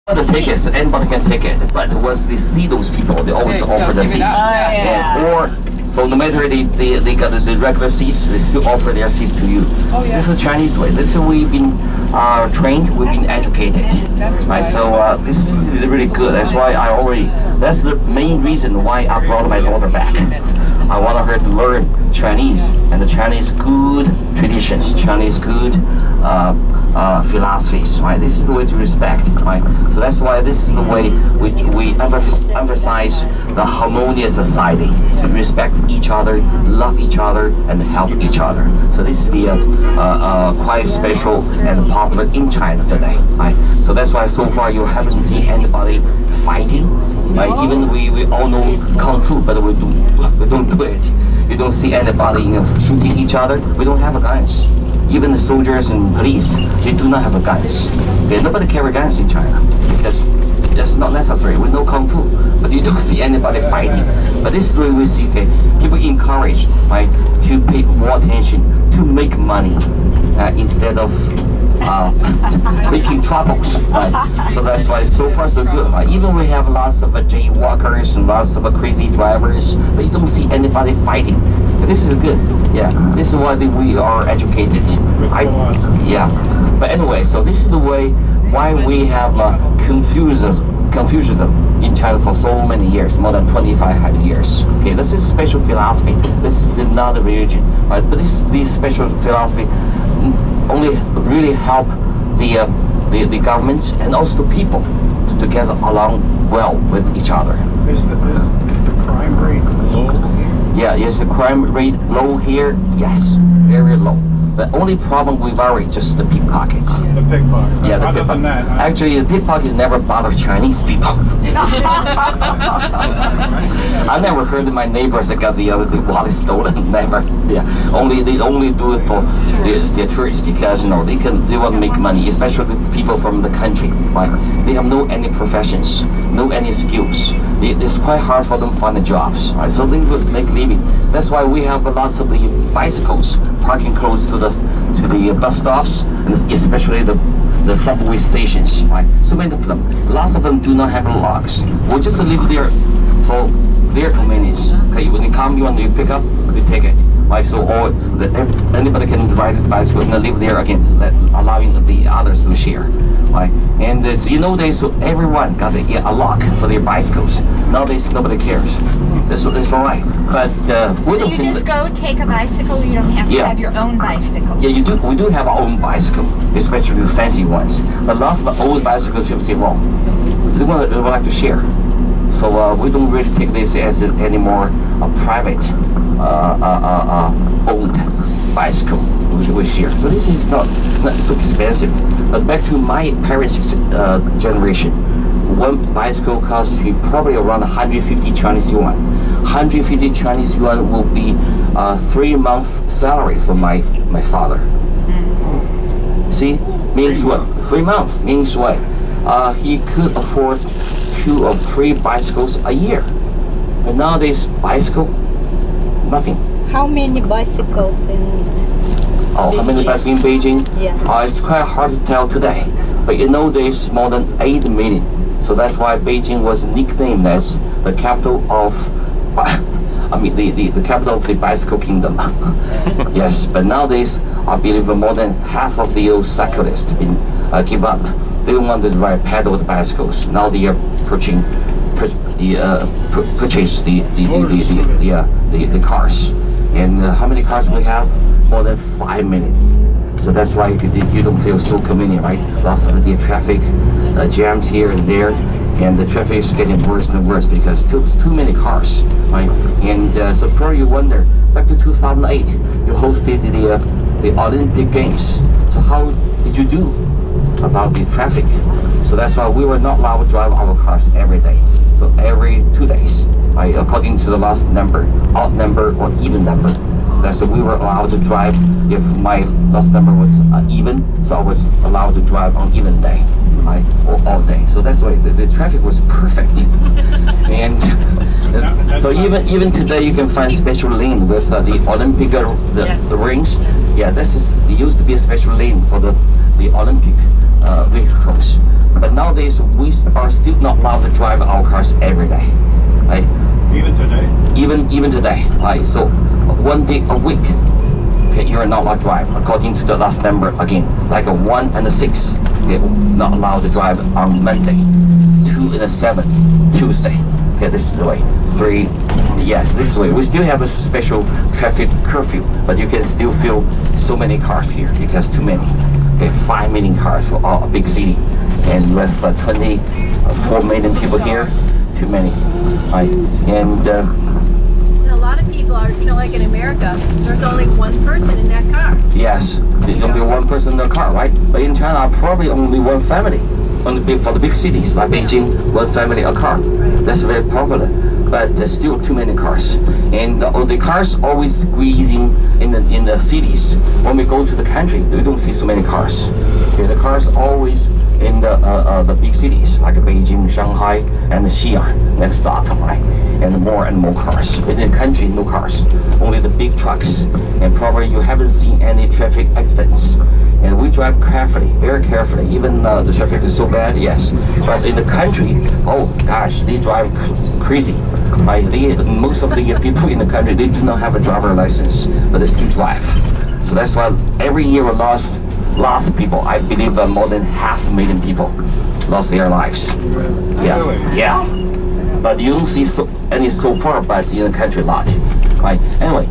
The tickets, anybody can take it, but once they see those people, they always offer the seats. Or so no matter they got the regular seats, they still offer their seats to you. This is the Chinese way. This is we've been trained, we've been educated. Right? So this is really good. That's why that's the main reason why I brought my daughter back. I want her to learn Chinese and the Chinese good traditions, Chinese good philosophies, right? This is the way to respect, right? So that's why this is the way we emphasize the harmonious society, to respect each other, love each other, and help each other. So this is quite special and popular in China today, right? So that's why so far you haven't seen anybody fighting, right? Even we all know Kung Fu, but we don't do it. You don't see anybody shooting each other. We don't have guns. Even the soldiers and police, they do not have guns. Okay, nobody carry guns in China because that's not necessary. We know Kung Fu, but you don't see anybody fighting. But this is where we see people encouraged, right, to pay more attention, to make money instead of making troubles, right? So that's why so far so good, right? Even we have lots of jaywalkers and lots of crazy drivers, but you don't see anybody fighting. And this is good. Yeah, this is why we are educated. Yeah, but anyway, so this is the way why we have Confucianism in China for so many years, more than 2,500 years. Okay, this is special philosophy. This is not a religion, right? But this special philosophy only really help the governments and also the people to get along well with each other. Is the crime rate low here? Yeah, is the crime rate low here? Yes, very low. The only problem we worry just the pickpockets. The pickpocket. Yeah, Other than that, actually, the pickpockets never bother Chinese people. I never heard of my neighbors that got the wallet stolen. Never. Yeah, they only do it for the tourists because they want to make money, especially people from the country. Right? They have no any professions, no any skills. It's quite hard for them to find the jobs. Right? So they would make living. That's why we have lots of the bicycles parking close to the bus stops, and especially the subway stations, right? So many of them, lots of them do not have locks. We'll just leave there for their convenience. Okay, when you come, you want to pick up, you take it. Right, so anybody can ride the bicycle and live there again, allowing the others to share. Right, and nowadays everyone got a lock for their bicycles. Nowadays nobody cares. That's all right. But we don't you just go take a bicycle. You don't have to have your own bicycle. Yeah, you do. We do have our own bicycle, especially the fancy ones. But lots of old bicycles people say, well, they would like to share. So we don't really take this as anymore a private owned bicycle we share. So this is not so expensive. But back to my parents' generation, one bicycle costs probably around 150 Chinese yuan. 150 Chinese yuan will be 3-month salary for my father. See, means what? 3 months means what? He could afford 2 or 3 bicycles a year. But nowadays, bicycle, nothing. How many bicycles in how many bicycles in Beijing? Yeah. It's quite hard to tell today. But there's more than 8 million. So that's why Beijing was nicknamed as the capital of, the capital of the bicycle kingdom. Yes, but nowadays, I believe more than half of the old cyclists give up. They don't want to ride pedaled bicycles. Now they are purchase the cars. And how many cars we have? More than 5 million. So that's why you don't feel so convenient, right? Lots of the traffic jams here and there, and the traffic is getting worse and worse because too many cars, right? And so probably you wonder, back to 2008, you hosted the Olympic Games. So how did you do about the traffic? So that's why we were not allowed to drive our cars every day. So every 2 days, right? According to the last number, odd number or even number. So we were allowed to drive if my last number was even, so I was allowed to drive on even day, right, or all day. So that's why the traffic was perfect. And so even today you can find special lane with the Olympic the rings. Yeah, it used to be a special lane for the Olympic vehicles. But nowadays we are still not allowed to drive our cars every day, right? Even today? Even today, right? So one day a week, okay, you are not allowed to drive according to the last number again, like a 1 and a 6. Okay, not allowed to drive on Monday. 2 and a 7, Tuesday. Okay, this is the way. 3, yes, this is the way. We still have a special traffic curfew, but you can still feel so many cars here because too many. Okay, 5 million cars for a big city, and with 24 million people here, too many. Right, and And a lot of people are, like in America, there's only one person in that car. yes, there's only one person in the car, right? But in China, probably only one family. Only for the big cities like Beijing, one family a car. That's very popular. But there's still too many cars, and the cars always squeezing in the cities. When we go to the country, we don't see so many cars. Okay, the cars always in the big cities like Beijing, Shanghai, and Xi'an. Next stop, right? And more cars. In the country, no cars, only the big trucks. And probably you haven't seen any traffic accidents. And we drive carefully, very carefully. Even the traffic is so bad, yes. But in the country, oh gosh, they drive crazy. Right? Most of the people in the country, they do not have a driver license, but they still drive. So that's why every year we lost people. I believe more than 500,000 people lost their lives. Yeah, Really? yeah. But you don't see any so far, but in the country a lot. Right? Anyway,